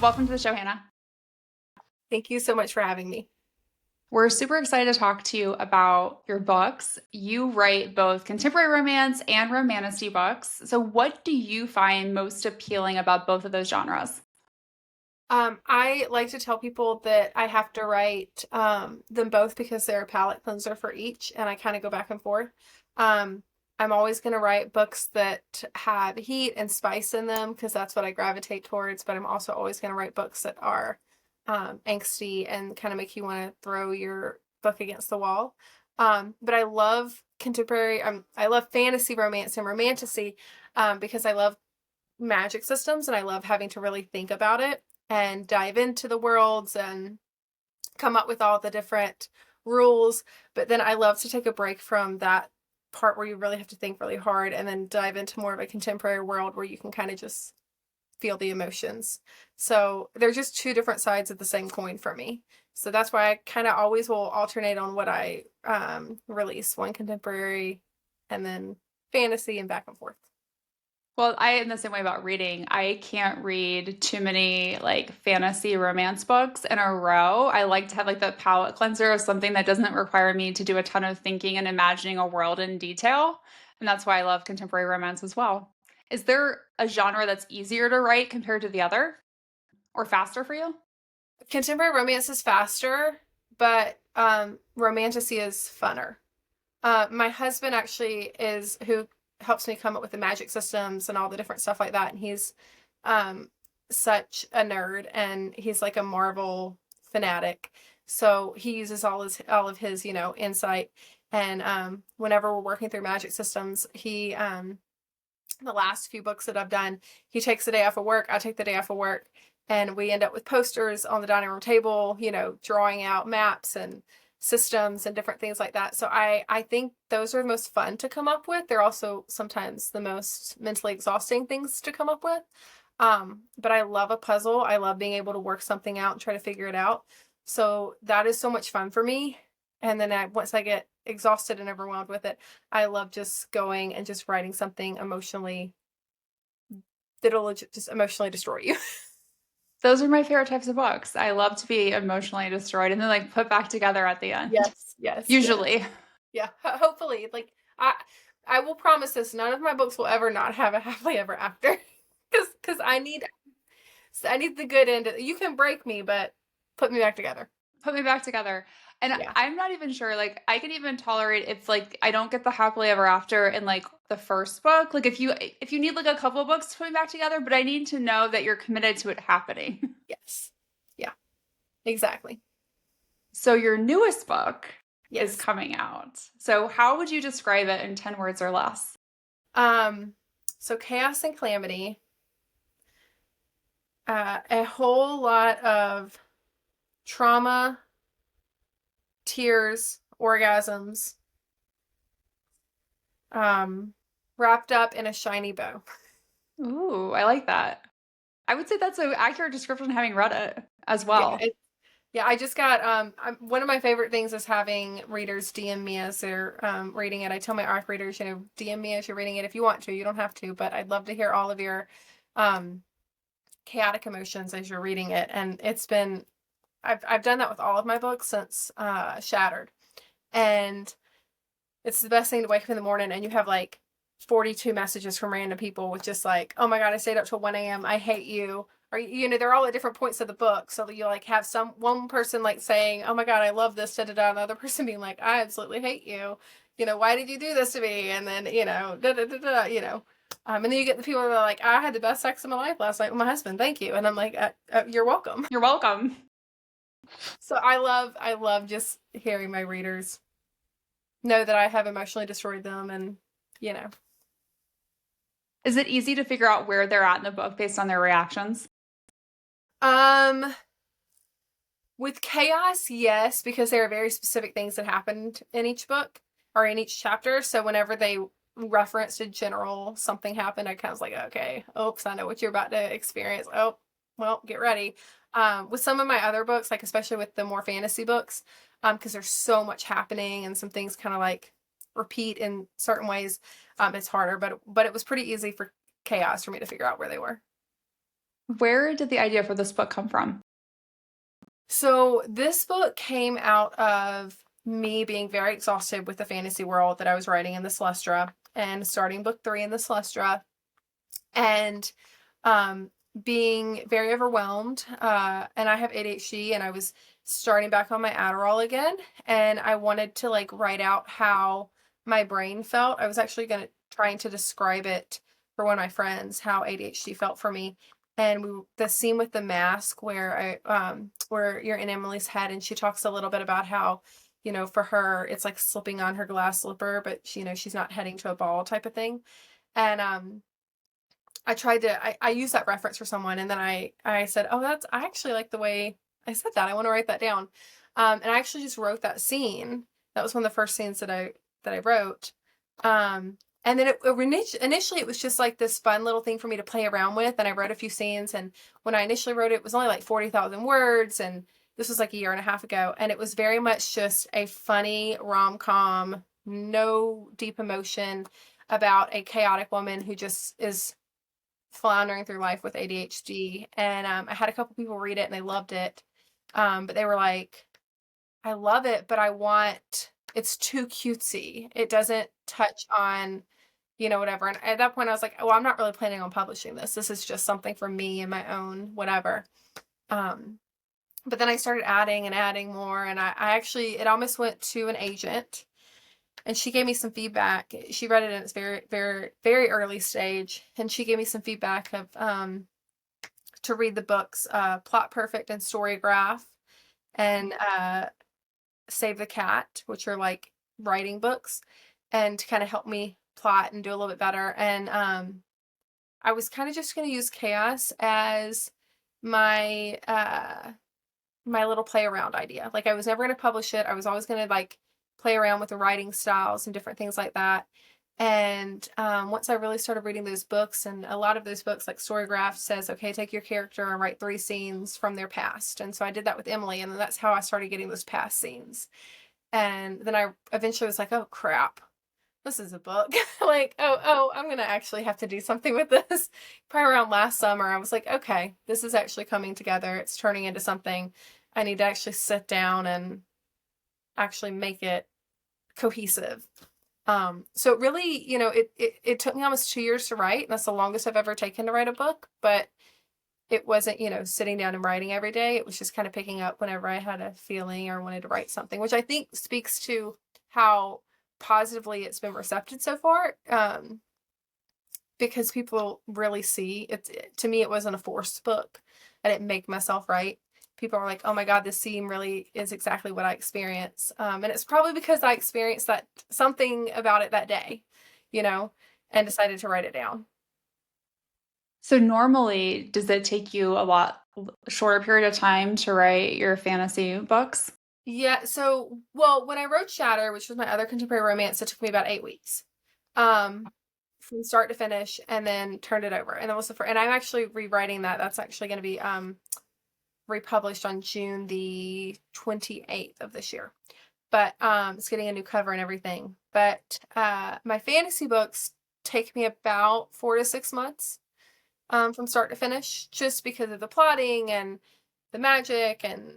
Welcome to the show, Hannah. Thank you so much for having me. We're super excited to talk to you about your books. You write both contemporary romance and romantasy books. So, what do you find most appealing about both of those genres? I like to tell people that I have to write them both because they're a palate cleanser for each, and I kind of go back and forth. Um, I'm always going to write books that have heat and spice in them because that's what I gravitate towards, but I'm also always going to write books that are angsty and kind of make you want to throw your book against the wall. But I love contemporary, I love fantasy romance and romantasy because I love magic systems and I love having to really think about it and dive into the worlds and come up with all the different rules. But then I love to take a break from that part where you really have to think really hard and then dive into more of a contemporary world where you can kind of just feel the emotions. So they're just two different sides of the same coin for me. So that's why I kind of always will alternate on what I release, one contemporary and then fantasy and back and forth. Well, I am the same way about reading. I can't read too many like fantasy romance books in a row. I like to have like the palate cleanser of something that doesn't require me to do a ton of thinking and imagining a world in detail. And that's why I love contemporary romance as well. Is there a genre that's easier to write compared to the other or faster for you? Contemporary romance is faster, but romantasy is funner. My husband actually is who helps me come up with the magic systems and all the different stuff like that. And he's um, such a nerd, and he's like a Marvel fanatic. So he uses all of his insight. And whenever we're working through magic systems, he the last few books that I've done, he takes the day off of work, I take the day off of work, and we end up with posters on the dining room table, drawing out maps and systems and different things like that. So I think those are the most fun to come up with. They're also sometimes the most mentally exhausting things to come up with. But I love a puzzle. I love being able to work something out and try to figure it out. So that is so much fun for me. And then once I get exhausted and overwhelmed with it, I love just going and just writing something emotionally that'll just emotionally destroy you. Those are my favorite types of books. I love to be emotionally destroyed and then like put back together at the end. Yes, yes, yes. Usually. Yeah. Hopefully, like I will promise this: none of my books will ever not have a happily ever after, because I need the good end. You can break me, but put me back together. Put me back together. And Yeah. I'm not even sure, like, I can even tolerate if like I don't get the happily ever after in like the first book. Like if you need like a couple of books to put me back together, but I need to know that you're committed to it happening. Yes. Yeah. Exactly. So your newest book is Yes. coming out. So how would you describe it in 10 words or less? Um. So chaos and calamity. A whole lot of trauma, tears, orgasms, um, wrapped up in a shiny bow. Ooh, I like that. I would say that's an accurate description having read it as Yeah, well. yeah. I just got one of my favorite things is having readers DM me as they're reading it. I tell my ARC readers, DM me as you're reading it if you want to. You don't have to, but I'd love to hear all of your um chaotic emotions as you're reading it. And I've done that with all of my books since Shattered, and it's the best thing to wake up in the morning and you have like 42 messages from random people with just like, oh my God, I stayed up till 1 a.m. I hate you. Or, they're all at different points of the book. So that you like have one person like saying, oh my God, I love this, da da da. Another person being like, I absolutely hate you. Why did you do this to me? And then, da da da da. And then you get the people that are like, I had the best sex of my life last night with my husband. Thank you. And I'm like, you're welcome. You're welcome. So I love just hearing my readers know that I have emotionally destroyed them, and you know. Is it easy to figure out where they're at in the book based on their reactions? Um with chaos, yes, because there are very specific things that happened in each book or in each chapter. So whenever they referenced a general something happened, I kind of was like, okay, oops, I know what you're about to experience. Oh, well, get ready. With some of my other books, like especially with the more fantasy books, because there's so much happening and some things kind of like repeat in certain ways, it's harder. But it was pretty easy for chaos for me to figure out where they were. Where did the idea for this book come from? So this book came out of me being very exhausted with the fantasy world that I was writing in the Celestra and starting book 3 in the Celestra and um, being very overwhelmed. And I have ADHD and I was starting back on my Adderall again. And I wanted to like write out how my brain felt. I was actually trying to describe it for one of my friends, how ADHD felt for me. And the scene with the mask where where you're in Emily's head and she talks a little bit about how, for her, it's like slipping on her glass slipper, but she's not heading to a ball type of thing. And I used that reference for someone and then I said, oh, I actually like the way I said that. I want to write that down. And I actually just wrote that scene. That was one of the first scenes that I wrote. And then initially it was just like this fun little thing for me to play around with. And I wrote a few scenes. And when I initially wrote it, it was only like 40,000 words. And this was like a year and a half ago. And it was very much just a funny rom-com, no deep emotion about a chaotic woman who just is floundering through life with ADHD. And I had a couple people read it and they loved it. But they were like, I love it, but it's too cutesy. It doesn't touch on, whatever. And at that point I was like, well, I'm not really planning on publishing this. This is just something for me and my own whatever. Um, but then I started adding and adding more. And I actually, it almost went to an agent and she gave me some feedback. She read it in its very, very, very early stage, and she gave me some feedback of to read the books Plot Perfect and Storygraph and Save the Cat, which are like writing books, and to kind of help me plot and do a little bit better. And I was kind of just going to use chaos as my my little play around idea. Like I was never going to publish it. I was always going to like play around with the writing styles and different things like that. And once I really started reading those books, and a lot of those books, like Storygraph, says, okay, take your character and write 3 scenes from their past. And so I did that with Emily, and that's how I started getting those past scenes. And then I eventually was like, oh crap, this is a book. Like, oh, I'm gonna actually have to do something with this. Probably around last summer, I was like, okay, this is actually coming together. It's turning into something. I need to actually sit down and actually make it cohesive. So it really, it took me almost 2 years to write, and that's the longest I've ever taken to write a book, but it wasn't, sitting down and writing every day. It was just kind of picking up whenever I had a feeling or wanted to write something, which I think speaks to how positively it's been recepted so far. Because people really see it. To me, it wasn't a forced book. I didn't make myself write. People are like, oh my God, this scene really is exactly what I experience. And it's probably because I experienced that something about it that day, and decided to write it down. So normally, does it take you a lot shorter period of time to write your fantasy books? Yeah. So, well, when I wrote Shatter, which was my other contemporary romance, it took me about 8 weeks. Um, from start to finish, and then turned it over. And that was and I'm actually rewriting that. That's actually going to be republished on June the 28th of this year. But it's getting a new cover and everything. But my fantasy books take me about 4 to 6 months from start to finish, just because of the plotting and the magic and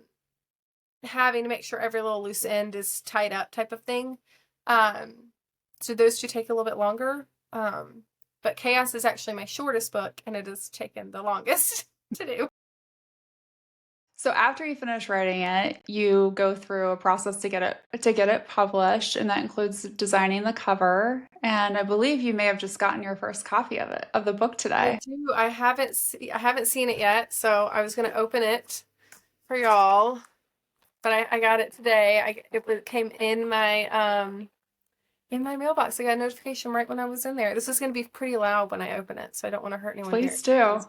having to make sure every little loose end is tied up type of thing. So those two take a little bit longer. But Chaos is actually my shortest book, and it has taken the longest to do. So after you finish writing it, you go through a process to get it published, and that includes designing the cover. And I believe you may have just gotten your first copy of the book I today. do. I haven't seen it yet, so I was gonna open it for y'all, but I got it today. It came in my mailbox. I got a notification right when I was in there. This is gonna be pretty loud when I open it, so I don't want to hurt anyone here. Please do.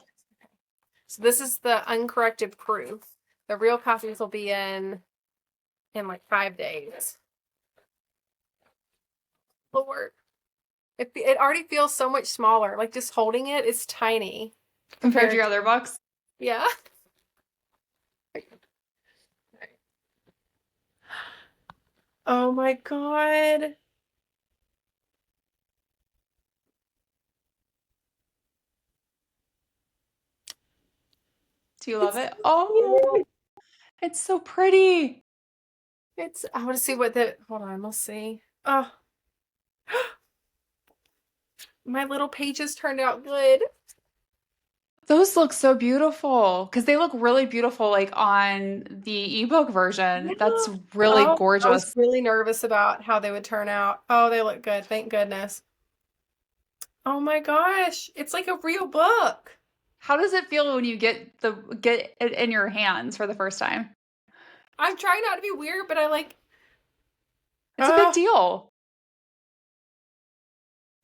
So this is the uncorrected proof. The real copies will be in like 5 days. Lord, it already feels so much smaller. Like just holding it, it's tiny Compared to your other books? Yeah. Oh my God. Do you love It's it? so Oh, cute. it's so pretty. I want to see what the, hold on, let's see. Oh, my little pages turned out good. Those look so beautiful because they look really beautiful like on the ebook version. That's Yeah. really Oh, I was gorgeous. really nervous about how they would turn out. Oh, they look good. Thank goodness. Oh my gosh. It's like a real book. How does it feel when you get it in your hands for the first time? I'm trying not to be weird, but I like, It's a big oh, deal.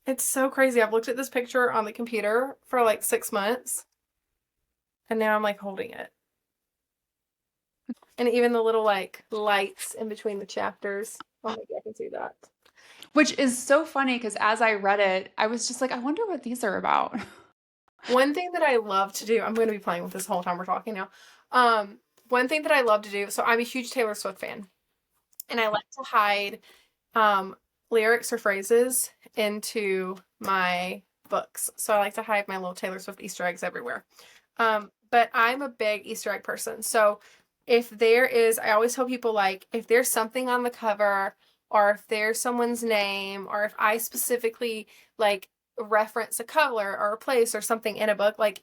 it's so crazy. I've looked at this picture on the computer for like 6 months, and now I'm like holding it. And even the little like lights in between the chapters. Oh my God, I can see that. Which is so funny because as I read it, I was just like, I wonder what these are about. One thing that I love to do, I'm going to be playing with this whole time we're talking now. Um, One thing that I love to do, so I'm a huge Taylor Swift fan, and I like to hide um, lyrics or phrases into my books. So I like to hide my little Taylor Swift Easter eggs everywhere. But I'm a big Easter egg person. So if there is, I always tell people like, if there's something on the cover, or if there's someone's name, or if I specifically like reference a color or a place or something in a book, like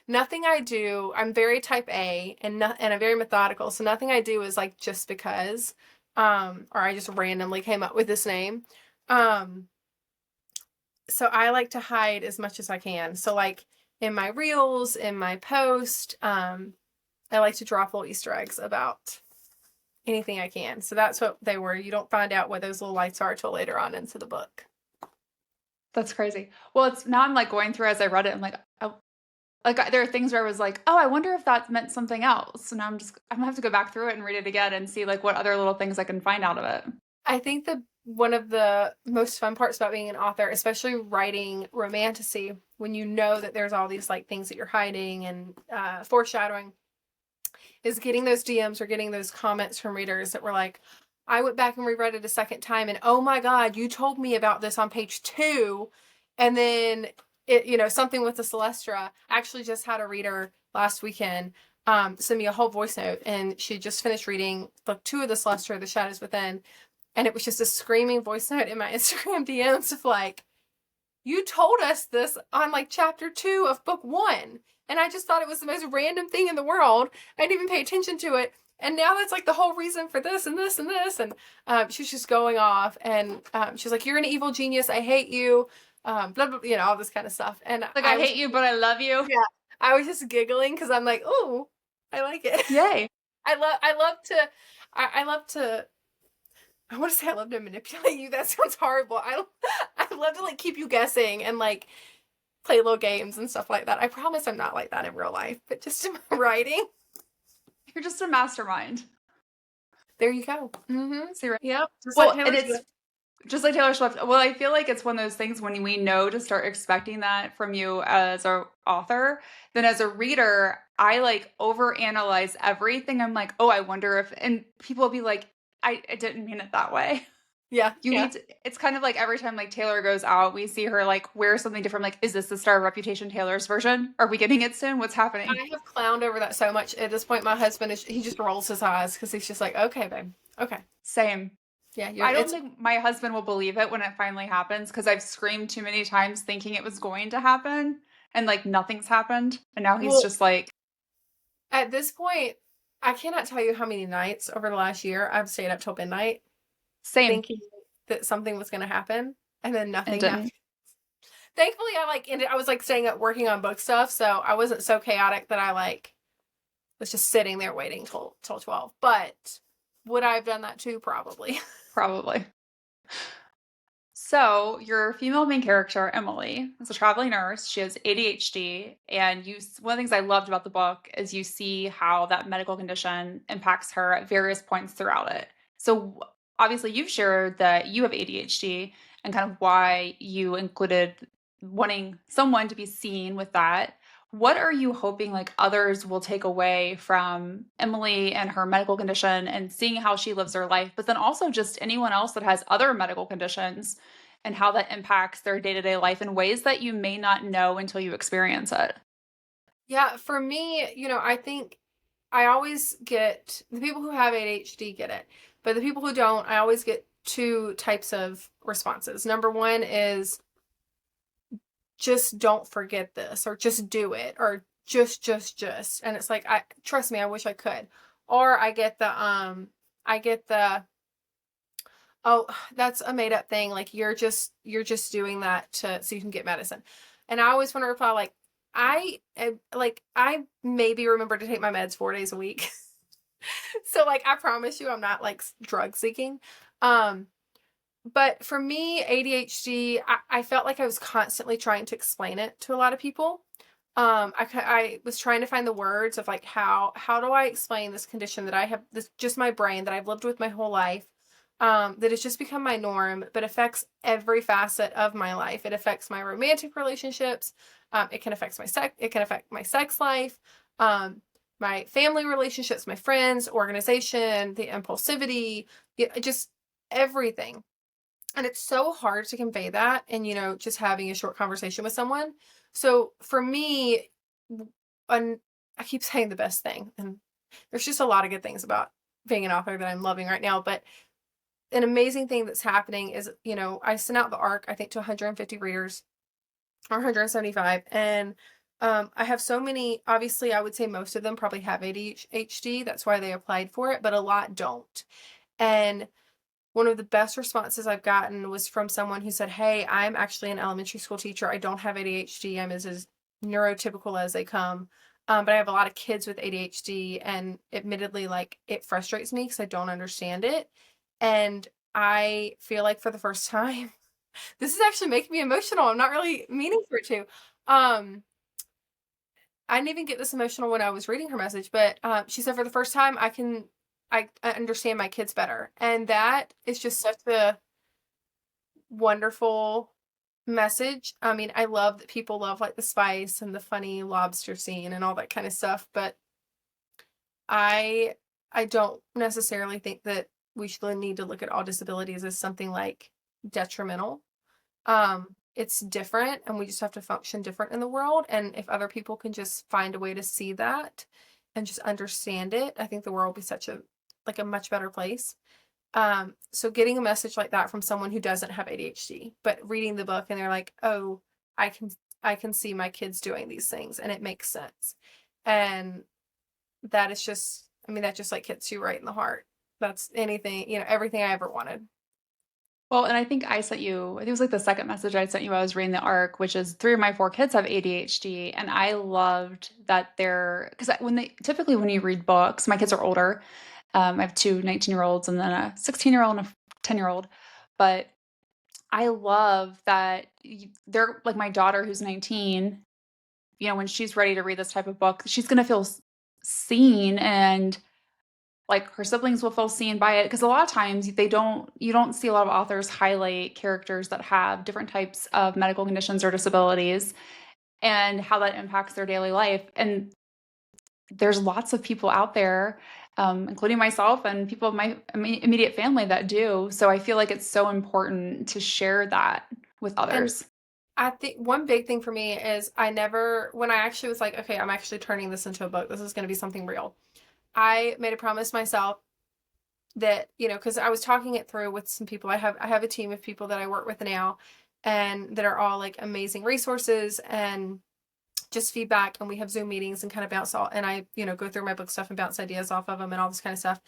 nothing I do, I'm very type A and I'm very methodical. So nothing I do is like just because, or I just randomly came up with this name. Um, so I like to hide as much as I can. So like in my reels, in my post, I like to drop little Easter eggs about anything I can. So that's what they were. You don't find out what those little lights are till later on into the book. That's crazy. Well, it's now I'm like going through as I read it. I'm like, oh, like there are things where I was like, oh, I wonder if that meant something else. So now I'm gonna have to go back through it and read it again and see like what other little things I can find out of it. I think that one of the most fun parts about being an author, especially writing romantasy, when you know that there's all these like things that you're hiding and foreshadowing, is getting those DMs or getting those comments from readers that were like, I went back and reread it a second time and oh my God, you told me about this on page 2. And then it, something with the Celestra. I actually just had a reader last weekend send me a whole voice note, and she just finished reading book 2 of the Celestra, The Shadows Within. And it was just a screaming voice note in my Instagram DMs of like, you told us this on like chapter 2 of book 1. And I just thought it was the most random thing in the world. I didn't even pay attention to it. And now that's like the whole reason for this and this and this. And she was just going off. And she's like, you're an evil genius. I hate you. Blah, blah, all this kind of stuff. And Like I hate you, but I love you. yeah, I was just giggling because I'm like, oh, I like it. Yay. I love to, I love to, I want to say I love to manipulate you. That sounds horrible. I love to like keep you guessing and like play little games and stuff like that. I promise I'm not like that in real life, but just in my writing. You're just a mastermind. There you go. Mm-hmm. See, right? Yep. Just like Well, Taylor and it's Swift. just like Taylor Swift. Well, I feel like it's one of those things when we know to start expecting that from you as an author, then as a reader, I like overanalyze everything. I'm like, oh, I wonder if, and people will be like, I didn't mean it that way. Yeah. You Yeah. need to, it's kind of like every time like Taylor goes out, we see her like wear something different. Like, is this the Star of Reputation Taylor's version? Are we getting it soon? What's happening? I have clowned over that so much. At this point, my husband he just rolls his eyes because he's just like, okay, babe. Okay. Same. Yeah. I don't think my husband will believe it when it finally happens because I've screamed too many times thinking it was going to happen and like nothing's happened. And now he's well, just like, at this point, I cannot tell you how many nights over the last year I've stayed up till midnight same. thinking that something was going to happen, and then And it nothing happened. didn't. Thankfully, I was like staying up working on book stuff, so I wasn't so chaotic that I like was just sitting there waiting till 12. But would I have done that too? Probably. Probably. So your female main character, Emily, is a traveling nurse. She has ADHD, and one of the things I loved about the book is you see how that medical condition impacts her at various points throughout it. So obviously you've shared that you have ADHD and kind of why you included wanting someone to be seen with that. What are you hoping like others will take away from Emily and her medical condition and seeing how she lives her life, but then also just anyone else that has other medical conditions and how that impacts their day-to-day life in ways that you may not know until you experience it? Yeah, for me, I think I always get the people who have ADHD get it, but the people who don't, I always get two types of responses. Number one is just don't forget this, or just do it, or just. And it's like, I trust me, I wish I could. Or I get the, oh, that's a made up thing. Like you're just doing that to so you can get medicine. And I always want to reply like, I maybe remember to take my meds 4 days a week. So like I promise you I'm not like drug seeking. Um but for me, ADHD, I felt like I was constantly trying to explain it to a lot of people. I was trying to find the words of like how do I explain this condition that I have, this just my brain that I've lived with my whole life, that has just become my norm, but affects every facet of my life. It affects my romantic relationships. It can affect my sex. It can affect my sex life. My family relationships, my friends, organization, the impulsivity, just everything. And it's so hard to convey that and, just having a short conversation with someone. So for me, and I keep saying the best thing, and there's just a lot of good things about being an author that I'm loving right now. But an amazing thing that's happening is, I sent out the ARC, I think, to 150 readers or 175. And I have so many, obviously, I would say most of them probably have ADHD. That's why they applied for it, but a lot don't. And one of the best responses I've gotten was from someone who said, "Hey, I'm actually an elementary school teacher. I don't have ADHD. I'm as neurotypical as they come. But I have a lot of kids with ADHD, and admittedly, like it frustrates me because I don't understand it. And I feel like for the first time, this is actually making me emotional. I'm not really meaning for it to. Um, I didn't even get this emotional when I was reading her message, but she said for the first time I understand my kids better. And that is just such a wonderful message. I mean, I love that people love like the spice and the funny lobster scene and all that kind of stuff, but I I don't necessarily think that we should need to look at all disabilities as something like detrimental. It's different and we just have to function different in the world. And if other people can just find a way to see that and just understand it, I think the world will be such a much better place. So getting a message like that from someone who doesn't have ADHD, but reading the book and they're like, oh, I can I can see my kids doing these things and it makes sense. And that is just, I mean, that just like hits you right in the heart. That's anything, everything I ever wanted. Well, and I think I sent you, I think it was like the second message I sent you while I was reading the arc, which is three of my four kids have ADHD. And I loved that they're, because typically when you read books, my kids are older. I have two 19-year-olds and then a 16-year-old and a 10-year-old. But I love that they're like my daughter who's 19, when she's ready to read this type of book, she's going to feel seen and like her siblings will feel seen by it because a lot of times you don't see a lot of authors highlight characters that have different types of medical conditions or disabilities and how that impacts their daily life. And there's lots of people out there, including myself and people of my immediate family that do. So I feel like it's so important to share that with And others. I think one big thing for me is when I actually was like, okay, I'm actually turning this into a book. This is going to be something real. I made a promise myself that, because I was talking it through with some people. I have a team of people that I work with now and that are all like amazing resources and just feedback. And we have Zoom meetings and kind of bounce all, and I, go through my book stuff and bounce ideas off of them and all this kind of stuff.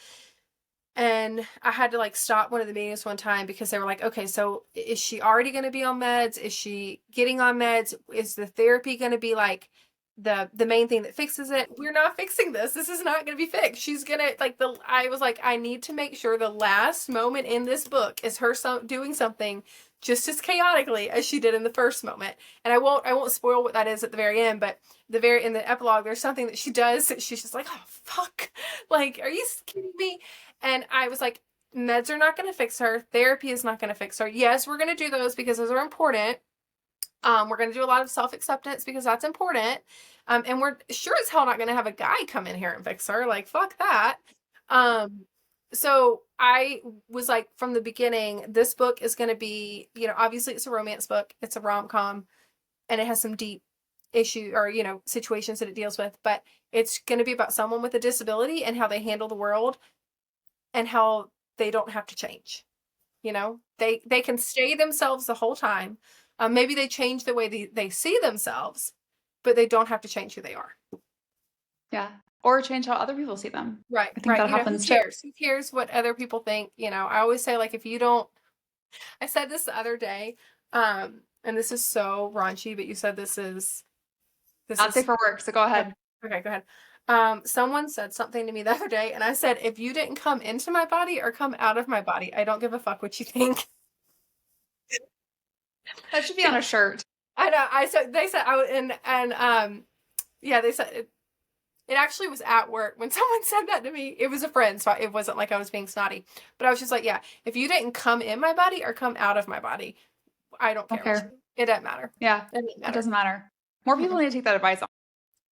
And I had to like stop one of the meetings one time because they were like, okay, so is she already going to be on meds? Is she getting on meds? Is the therapy going to be like the main thing that fixes it? We're not fixing this. This is not going to be fixed. She's going to I was like, I need to make sure the last moment in this book is her doing something just as chaotically as she did in the first moment. And I won't spoil what that is at the very end, but in the epilogue, there's something that she does that she's just like, oh fuck. Like, are you kidding me? And I was like, meds are not going to fix her. Therapy is not going to fix her. Yes, we're going to do those because those are important. We're going to do a lot of self-acceptance because that's important. And we're sure as hell not going to have a guy come in here and fix her. Like, fuck that. Um, so I was like, from the beginning, this book is going to be, obviously it's a romance book. It's a rom-com and it has some deep issue or, situations that it deals with, but it's going to be about someone with a disability and how they handle the world and how they don't have to change. They can stay themselves the whole time. Maybe they change the way they see themselves, but they don't have to change who they are. Yeah. Or change how other people see them. Right, I think right. that Who happens too. cares? Who cares what other people think? I always say, like, if you don't, I said this the other day, and this is so raunchy, but you said this is Not safe for work, so go ahead. okay, go ahead. Someone said something to me the other day, and I said, if you didn't come into my body or come out of my body, I don't give a fuck what you think. That should be on a shirt. I know. They said yeah, they said it actually was at work when someone said that to me. It was a friend, so it wasn't like I was being snotty. But I was just like, yeah, if you didn't come in my body or come out of my body, I don't care. Okay. It doesn't matter. Yeah. It doesn't matter. More people need to take that advice on.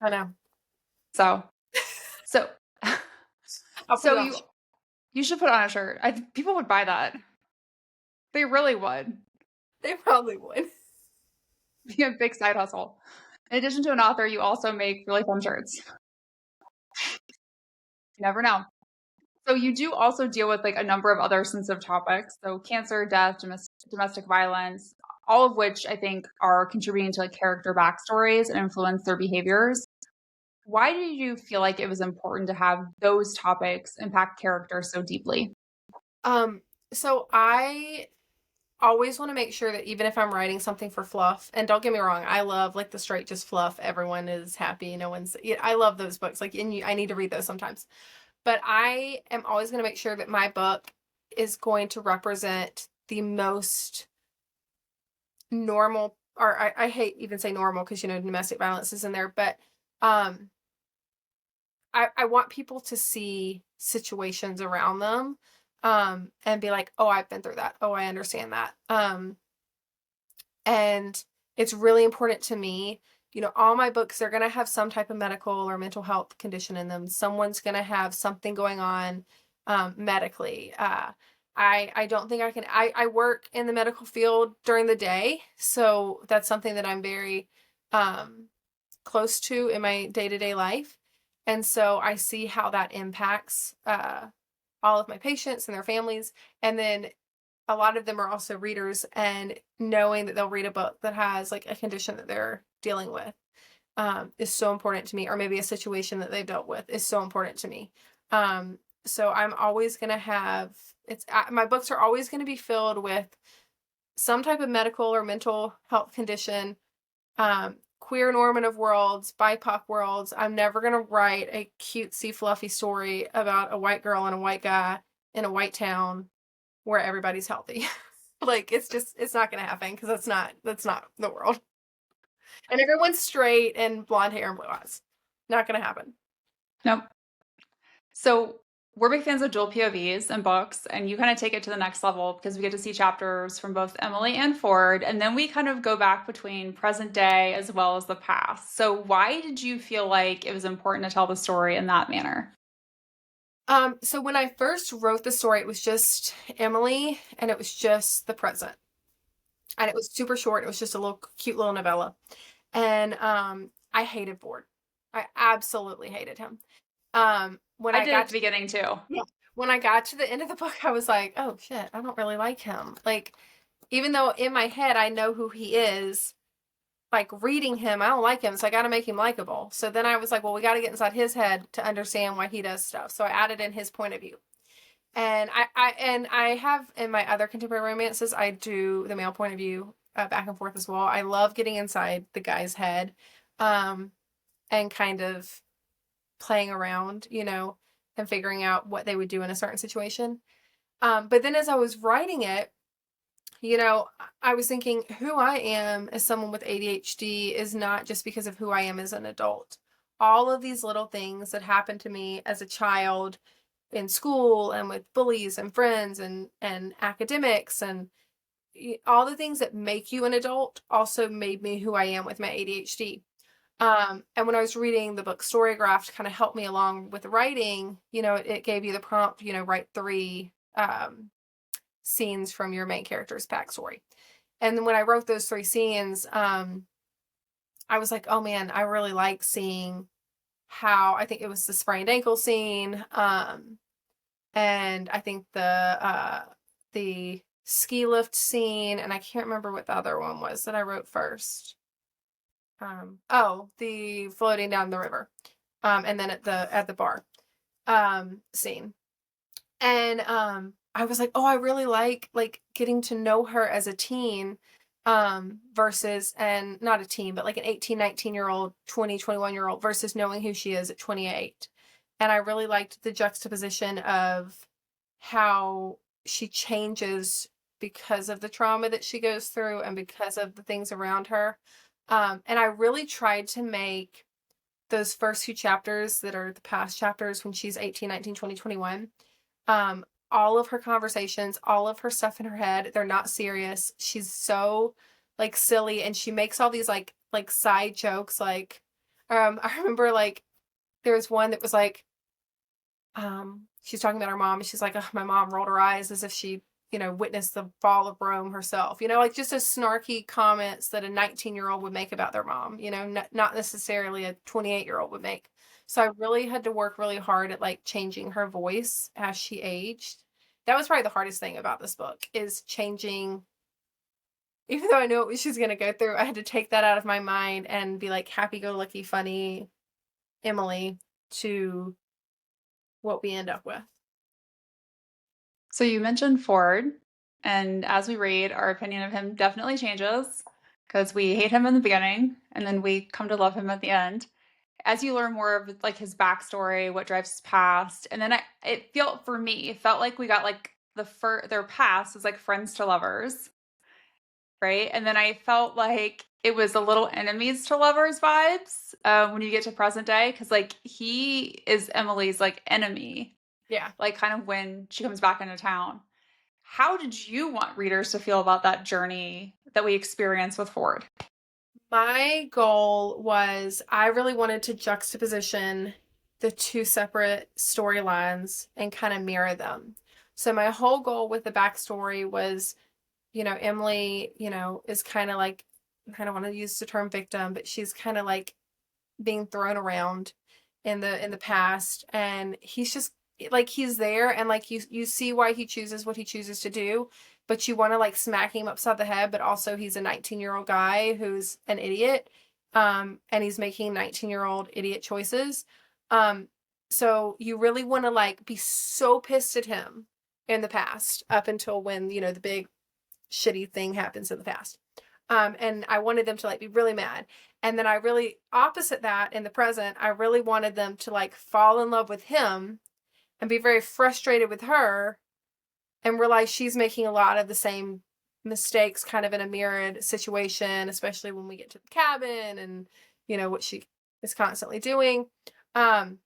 I know. So I'll put it on. You should put on a shirt. People would buy that. They really would. They probably would. Be a big side hustle. In addition to an author, you also make really fun shirts. You never know. So you do also deal with like a number of other sensitive topics. So cancer, death, domestic violence, all of which I think are contributing to like character backstories and influence their behaviors. Why did you feel like it was important to have those topics impact characters so deeply? So I always want to make sure that even if I'm writing something for fluff, and don't get me wrong, I love like the straight just fluff, everyone is happy, no one's, I love those books. Like, I need to read those sometimes. But I am always going to make sure that my book is going to represent the most normal, or I hate even say normal because, domestic violence is in there, but I want people to see situations around them and be like, oh, I've been through that. Oh, I understand that. And it's really important to me. All my books, they're going to have some type of medical or mental health condition in them. Someone's going to have something going on medically. I don't think I work in the medical field during the day. So that's something that I'm very close to in my day-to-day life. And so I see how that impacts all of my patients and their families. And then a lot of them are also readers, and knowing that they'll read a book that has like a condition that they're dealing with is so important to me, or maybe a situation that they've dealt with is so important to me. So I'm always going to have, my books are always going to be filled with some type of medical or mental health condition, queer normative worlds, BIPOC worlds. I'm never going to write a cutesy, fluffy story about a white girl and a white guy in a white town where everybody's healthy. Like, it's not going to happen, because that's not the world. And everyone's straight and blonde hair and blue eyes. Not going to happen. Nope. So we're big fans of dual POVs and books, and you kind of take it to the next level because we get to see chapters from both Emily and Ford, and then we kind of go back between present day as well as the past. So why did you feel like it was important to tell the story in that manner? So when I first wrote the story, it was just Emily, and it was just the present. And it was super short. It was just a cute little novella. And I hated Ford. I absolutely hated him. When I did at the beginning too. Yeah. When I got to the end of the book, I was like, oh shit, I don't really like him. Like, even though in my head I know who he is, like, reading him, I don't like him, so I got to make him likable. So then I was like, well, we got to get inside his head to understand why he does stuff. So I added in his point of view. And I have in my other contemporary romances, I do the male point of view back and forth as well. I love getting inside the guy's head and kind of playing around, and figuring out what they would do in a certain situation. But then as I was writing it, I was thinking who I am as someone with ADHD is not just because of who I am as an adult. All of these little things that happened to me as a child in school and with bullies and friends and academics and all the things that make you an adult also made me who I am with my ADHD. And when I was reading the book Storygraph to kind of help me along with writing, it gave you the prompt, write 3 scenes from your main character's backstory. And then when I wrote those 3 scenes, I I was like, oh man, I really like seeing how, I think it was the sprained ankle scene. And I think the ski lift scene, and I can't remember what the other one was that I wrote first. Oh, the floating down the river. And then at the bar scene. And I was like, oh, I really like getting to know her as a teen versus, and not a teen, but like an 18, 19-year-old, 20, 21-year-old versus knowing who she is at 28. And I really liked the juxtaposition of how she changes because of the trauma that she goes through and because of the things around her. And I really tried to make those first few chapters that are the past chapters when she's 18, 19, 20, 21, all of her conversations, all of her stuff in her head, they're not serious. She's so like silly, and she makes all these like side jokes. Like, I remember like there was one that was like, she's talking about her mom, and she's like, oh, my mom rolled her eyes as if she, witnessed the fall of Rome herself. Like just a snarky comments that a 19-year-old would make about their mom. Not necessarily a 28-year-old would make. So I really had to work really hard at like changing her voice as she aged. That was probably the hardest thing about this book, is changing. Even though I knew what she's going to go through, I had to take that out of my mind and be like happy-go-lucky, funny Emily to what we end up with. So you mentioned Ford, and as we read, our opinion of him definitely changes because we hate him in the beginning and then we come to love him at the end. As you learn more of like his backstory, what drives his past, and then it felt like we got like their past is like friends to lovers, right? And then I felt like it was a little enemies to lovers vibes when you get to present day, because like he is Emily's like enemy, Yeah. like kind of when she comes back into town. How did you want readers to feel about that journey that we experience with Ford? My goal was, I really wanted to juxtaposition the two separate storylines and kind of mirror them. So my whole goal with the backstory was, Emily, is kind of like, I kind of want to use the term victim, but she's kind of like being thrown around in the past, and he's just like, he's there, and like you see why he chooses what he chooses to do, but you want to like smack him upside the head, but also he's a 19-year-old guy who's an idiot, and he's making 19-year-old idiot choices. So you really want to like be so pissed at him in the past up until when, the big shitty thing happens in the past. And I wanted them to like be really mad. And then I really, opposite that in the present, I really wanted them to like fall in love with him and be very frustrated with her and realize she's making a lot of the same mistakes kind of in a mirrored situation, especially when we get to the cabin and, what she is constantly doing. So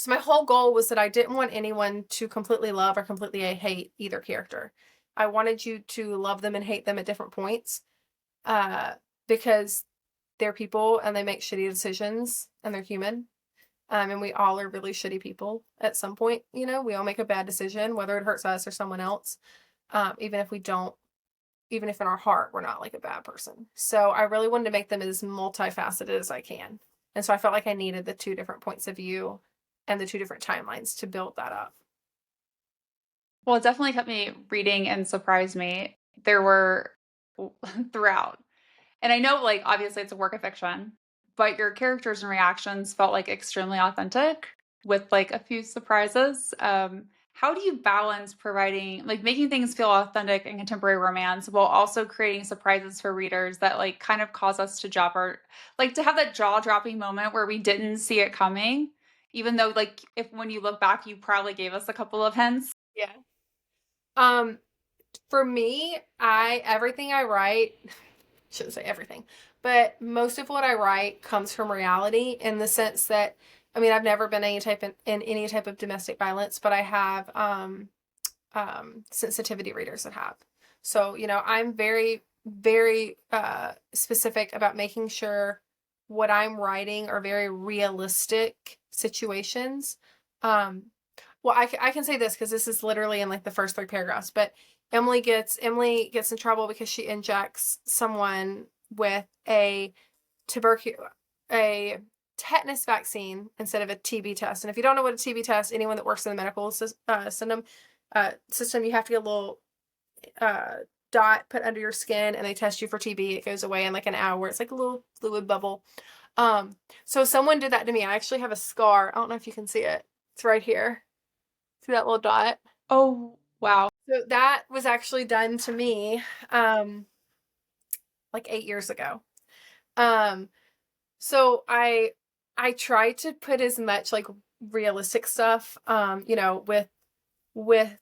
my whole goal was that I didn't want anyone to completely love or completely hate either character. I wanted you to love them and hate them at different points, because they're people and they make shitty decisions and they're human. And we all are really shitty people at some point. We all make a bad decision, whether it hurts us or someone else. Even if we don't, even if in our heart we're not like a bad person. So I really wanted to make them as multifaceted as I can. And so I felt like I needed the two different points of view and the two different timelines to build that up. Well, it definitely kept me reading and surprised me. There were throughout. And I know, like, obviously it's a work of fiction, but your characters and reactions felt like extremely authentic with like a few surprises. How do you balance providing, like, making things feel authentic in contemporary romance while also creating surprises for readers that like kind of cause us to like to have that jaw dropping moment where we didn't see it coming, even though like if when you look back, you probably gave us a couple of hints. Yeah. Um, for me, everything I write, shouldn't say everything, but most of what I write comes from reality, in the sense that, I mean, I've never been in any type of domestic violence, but I have sensitivity readers that have. So, I'm very, very specific about making sure what I'm writing are very realistic situations. Well, I can say this because this is literally in like the first 3 paragraphs, but Emily gets in trouble because she injects someone with a a tetanus vaccine instead of a TB test. And if you don't know what a TB test, anyone that works in the medical system, you have to get a little dot put under your skin and they test you for TB. It goes away in like an hour. It's like a little fluid bubble. So someone did that to me. I actually have a scar. I don't know if you can see it. It's right here. See that little dot? Oh, wow. So that was actually done to me like 8 years ago. So I try to put as much like realistic stuff, with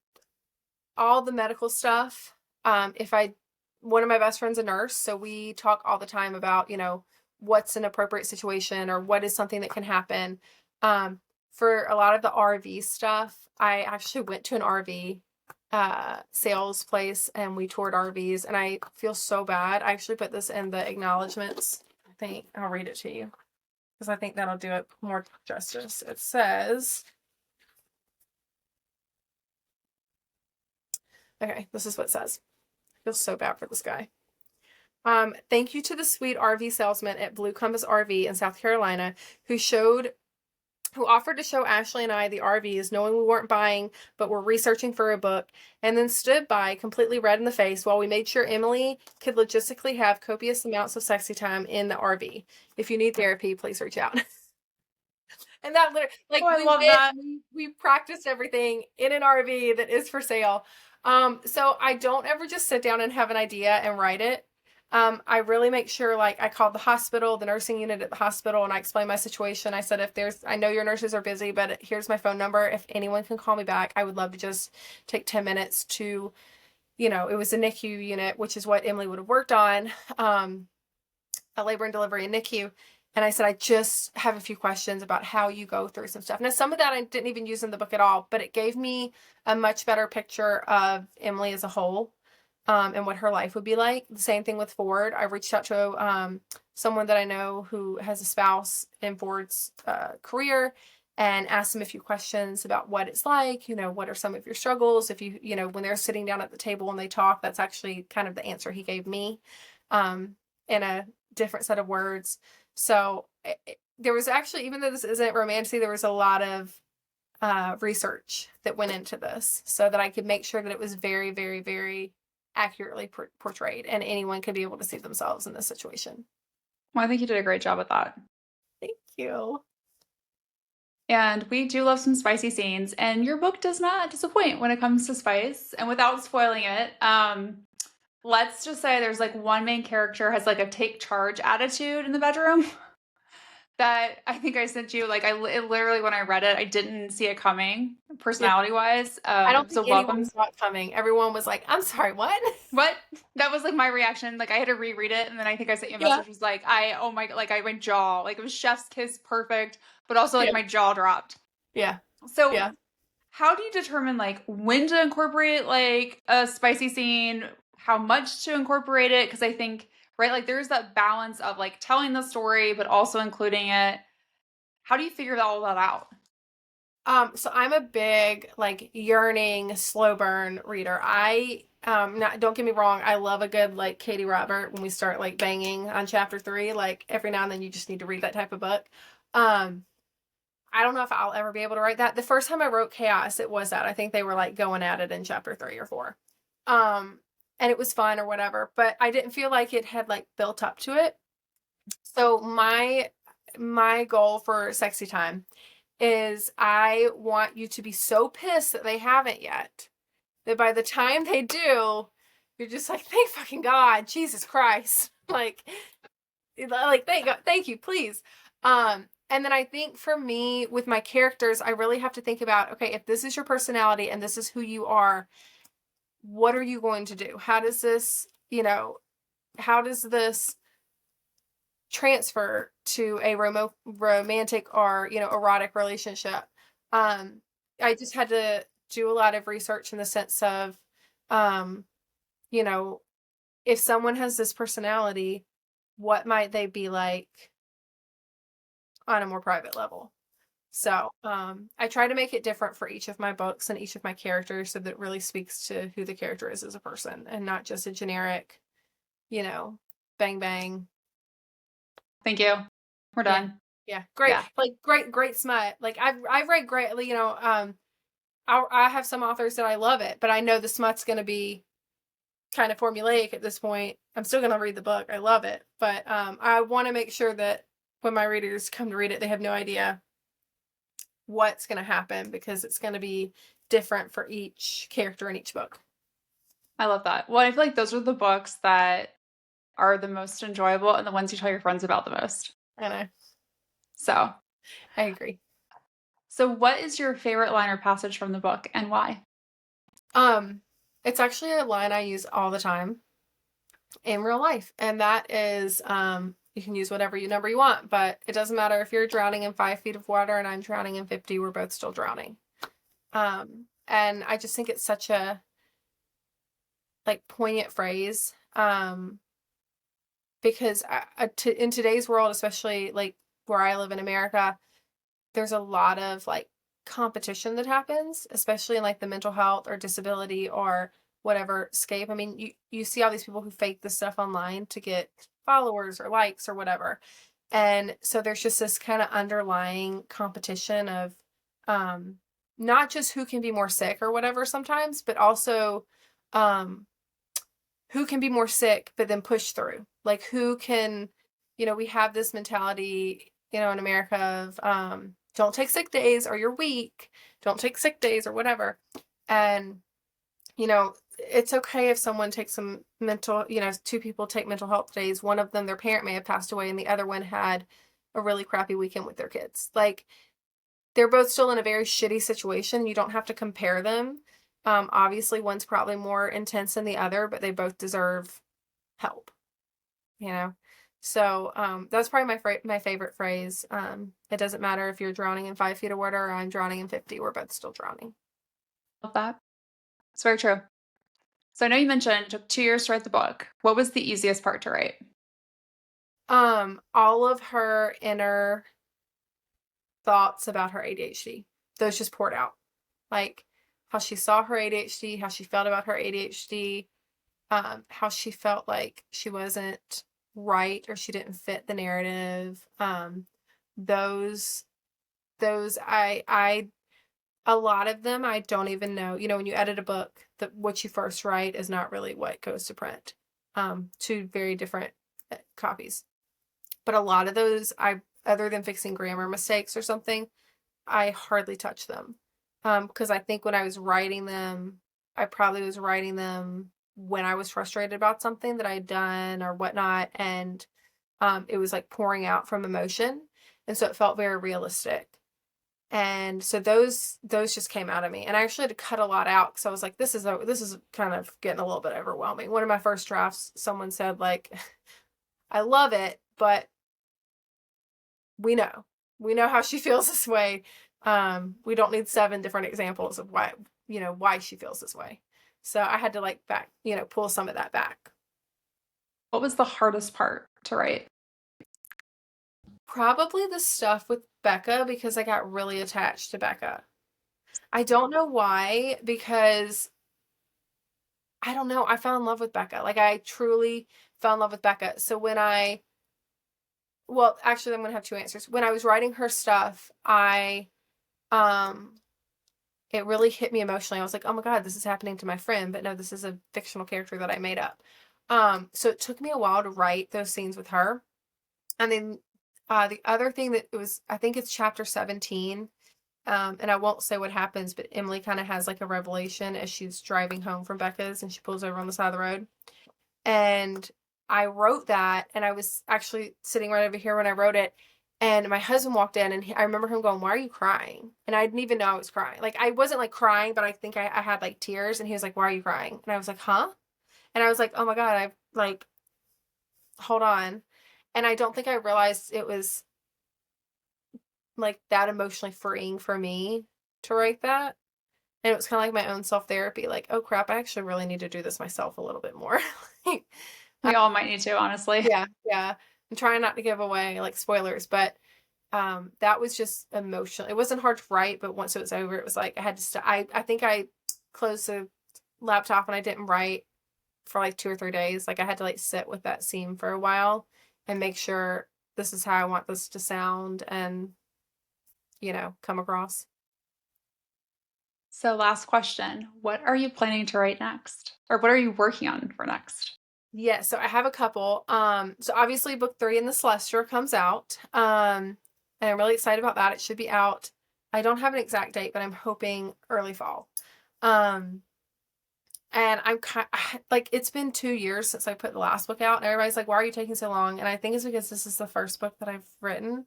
all the medical stuff. One of my best friends a nurse, so we talk all the time about, what's an appropriate situation or what is something that can happen. For a lot of the RV stuff, I actually went to an RV sales place and we toured RVs, and I feel so bad. I actually put this in the acknowledgments. I think I'll read it to you because I think that'll do it more justice. It says, okay, this is what it says. I feel so bad for this guy. Thank you to the sweet RV salesman at Blue Compass RV in South Carolina who offered to show Ashley and I the RVs, knowing we weren't buying, but were researching for a book, and then stood by, completely red in the face, while we made sure Emily could logistically have copious amounts of sexy time in the RV. If you need therapy, please reach out. And that literally, like, Oh, I love that. we practiced everything in an RV that is for sale. So I don't ever just sit down and have an idea and write it. I really make sure, like, I called the hospital, the nursing unit at the hospital, and I explained my situation. I said, I know your nurses are busy, but here's my phone number. If anyone can call me back, I would love to just take 10 minutes to, it was a NICU unit, which is what Emily would have worked on, a labor and delivery and NICU. And I said, I just have a few questions about how you go through some stuff. Now, some of that I didn't even use in the book at all, but it gave me a much better picture of Emily as a whole. And what her life would be like. The same thing with Ford. I reached out to someone that I know who has a spouse in Ford's career and asked him a few questions about what it's like, what are some of your struggles? If you, when they're sitting down at the table and they talk, that's actually kind of the answer he gave me in a different set of words. So there was actually, even though this isn't Romantasy, there was a lot of research that went into this so that I could make sure that it was very, very, very accurately portrayed and anyone could be able to see themselves in this situation. Well, I think you did a great job with that. Thank you. And we do love some spicy scenes, and your book does not disappoint when it comes to spice. And without spoiling it, let's just say there's like one main character has like a take charge attitude in the bedroom that I think I sent you. Like literally when I read it, I didn't see it coming personality wise. I don't So think anyone saw it coming. Everyone was like, I'm sorry, what? What? That was like my reaction. Like I had to reread it, and then I think I sent you a message. Was like, my jaw, like it was chef's kiss perfect, but also like my jaw dropped. Yeah. So how do you determine like when to incorporate like a spicy scene, how much to incorporate it? Because I think, right, like there's that balance of like telling the story, but also including it. How do you figure all that out? So I'm a big, like, yearning, slow burn reader. Don't get me wrong, I love a good, like, Katie Robert when we start, like, banging on chapter 3. Like, every now and then you just need to read that type of book. I don't know if I'll ever be able to write that. The first time I wrote Chaos, it was that. I think they were, like, going at it in chapter 3 or 4. And it was fun or whatever, but I didn't feel like it had, like, built up to it. So my goal for Sexy Time is I want you to be so pissed that they haven't yet, that by the time they do, you're just like, thank fucking God, Jesus Christ. Like thank God, thank you, please. And then I think for me, with my characters, I really have to think about, okay, if this is your personality and this is who you are, what are you going to do? How does this transfer to a romantic or erotic relationship? I just had to do a lot of research in the sense of if someone has this personality, what might they be like on a more private level? So I try to make it different for each of my books and each of my characters so that it really speaks to who the character is as a person and not just a generic bang bang. Thank you. We're Yeah. done. Yeah. Great. Yeah. Like great smut. Like I've read great, you know, I have some authors that I love it, but I know the smut's going to be kind of formulaic at this point. I'm still going to read the book. I love it, but I want to make sure that when my readers come to read it, they have no idea what's going to happen because it's going to be different for each character in each book. I love that. Well, I feel like those are the books that are the most enjoyable and the ones you tell your friends about the most. I know. So, I agree. so what is your favorite line or passage from the book and why? Um, it's actually a line I use all the time in real life, and that is, you can use whatever number you want, but it doesn't matter if you're drowning in 5 feet of water and I'm drowning in 50, we're both still drowning. And I just think it's such a like poignant phrase, because in today's world, especially like where I live in America, there's a lot of like competition that happens, especially in like the mental health or disability or whatever scape. I mean, you see all these people who fake this stuff online to get followers or likes or whatever. And so there's just this kind of underlying competition of um not just who can be more sick or whatever sometimes, but also um who can be more sick but then push through. Like who can, we have this mentality, in America of don't take sick days or you're weak, don't take sick days or whatever. And it's okay if someone takes some mental, two people take mental health days. One of them, their parent may have passed away, and the other one had a really crappy weekend with their kids. Like, they're both still in a very shitty situation. You don't have to compare them. Obviously, one's probably more intense than the other, but they both deserve help, you know? So that's probably my favorite phrase. It doesn't matter if you're drowning in 5 feet of water or I'm drowning in 50, we're both still drowning. Love that. It's very true. So I know you mentioned it took 2 years to write the book. What was the easiest part to write? All of her inner thoughts about her ADHD. Those just poured out. Like how she saw her ADHD, how she felt about her ADHD, how she felt like she wasn't right or she didn't fit the narrative. Those I a lot of them I don't even know. When you edit a book, what you first write is not really what goes to print. Two very different copies. But a lot of those, other than fixing grammar mistakes or something, I hardly touch them. Because I think when I was writing them, I probably was writing them when I was frustrated about something that I'd done or whatnot, and it was like pouring out from emotion, and so it felt very realistic. And so those just came out of me, and I actually had to cut a lot out because I was like, this is kind of getting a little bit overwhelming. One of my first drafts, someone said like, I love it, but we know how she feels this way. We don't need 7 different examples of why she feels this way. So I had to like pull some of that back. What was the hardest part to write? Probably the stuff with Becca, because I got really attached to Becca. I don't know why, because I don't know. I fell in love with Becca. Like I truly fell in love with Becca. So well, actually, I'm going to have 2 answers. When I was writing her stuff, it really hit me emotionally. I was like, oh my God, this is happening to my friend. But no, this is a fictional character that I made up. So it took me a while to write those scenes with her. And then the other thing that it was, I think it's chapter 17. And I won't say what happens, but Emily kind of has like a revelation as she's driving home from Becca's and she pulls over on the side of the road. And I wrote that, and I was actually sitting right over here when I wrote it. And my husband walked in, and I remember him going, "Why are you crying?" And I didn't even know I was crying. Like, I wasn't like crying, but I think I had like tears. And he was like, "Why are you crying?" And I was like, "Huh?" And I was like, "Oh my God, I've like, hold on." And I don't think I realized it was like that emotionally freeing for me to write that. And it was kind of like my own self therapy. Like, oh crap, I actually really need to do this myself a little bit more. Like, We all might need to, honestly. yeah, yeah. I'm trying not to give away like spoilers, but that was just emotional. It wasn't hard to write, but once it was over, it was like I had to I think I closed the laptop and I didn't write for like 2 or 3 days. Like I had to like sit with that scene for a while and make sure this is how I want this to sound and, come across. So last question, what are you planning to write next? Or what are you working on for next? Yeah, so I have a couple. So obviously book 3 in the Celestra comes out. And I'm really excited about that. It should be out. I don't have an exact date, but I'm hoping early fall. Um, and I'm like, it's been 2 years since I put the last book out, and everybody's like, why are you taking so long? And I think it's because this is the first book that I've written.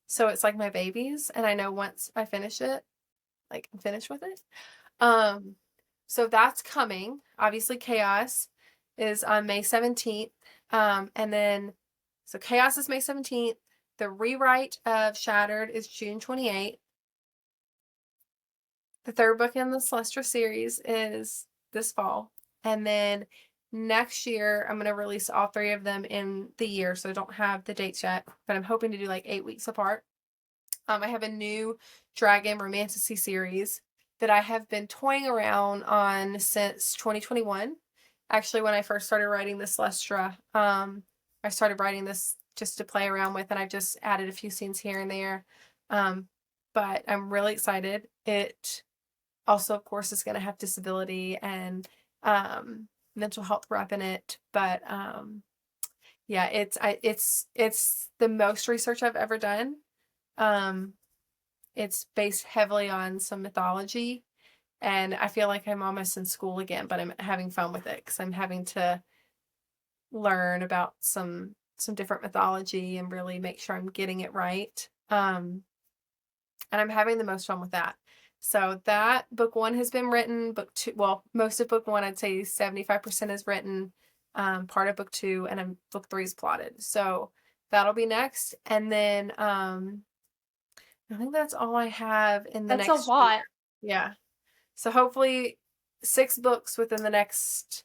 So it's like my babies, and I know once I finish it, like I'm finished with it. Um, so that's coming. Obviously, Chaos is on May 17th. And then, so Chaos is May 17th. The rewrite of Shattered is June 28th. The third book in the Celestra series is this fall. And then next year, I'm going to release all 3 of them in the year. So I don't have the dates yet, but I'm hoping to do like 8 weeks apart. I have a new Dragon Romantasy series that I have been toying around on since 2021. Actually, when I first started writing this Celestra, I started writing this just to play around with, and I just added a few scenes here and there. But I'm really excited. It also, of course, is going to have disability and mental health rep in it. But yeah, it's the most research I've ever done. It's based heavily on some mythology, and I feel like I'm almost in school again, but I'm having fun with it because I'm having to learn about some different mythology and really make sure I'm getting it right. And I'm having the most fun with that. So that book 1 has been written. Book 2, well, most of book 1, I'd say 75% is written. Part of book 2, and book 3 is plotted. So that'll be next. And then I think that's all I have in the That's a next year. lot. Yeah. So hopefully 6 books within the next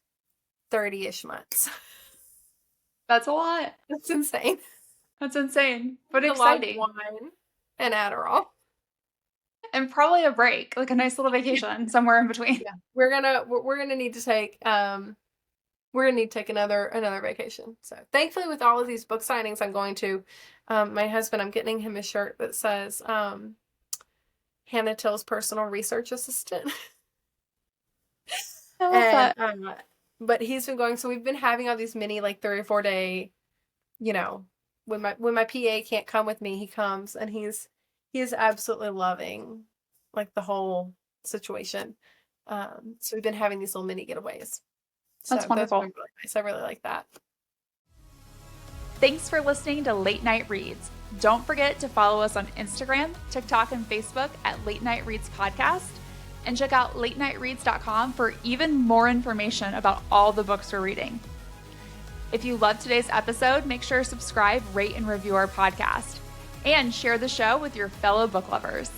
30-ish months. That's a lot. That's insane. That's insane, but A lot of exciting. wine and Adderall. And probably a break, like a nice little vacation somewhere in between. Yeah. We're gonna need to take another vacation. So thankfully, with all of these book signings, I'm going to my husband, I'm getting him a shirt that says Hannah Till's personal research assistant. I love that. And but he's been going, so we've been having all these mini like 3 or 4 day, when my PA can't come with me, he comes, and he is absolutely loving like the whole situation. So we've been having these little mini getaways. So That's those wonderful. have been really nice. I really like that. Thanks for listening to Late Night Reads. Don't forget to follow us on Instagram, TikTok, and Facebook at Late Night Reads Podcast. And check out latenightreads.com for even more information about all the books we're reading. If you loved today's episode, make sure to subscribe, rate, and review our podcast. And share the show with your fellow book lovers.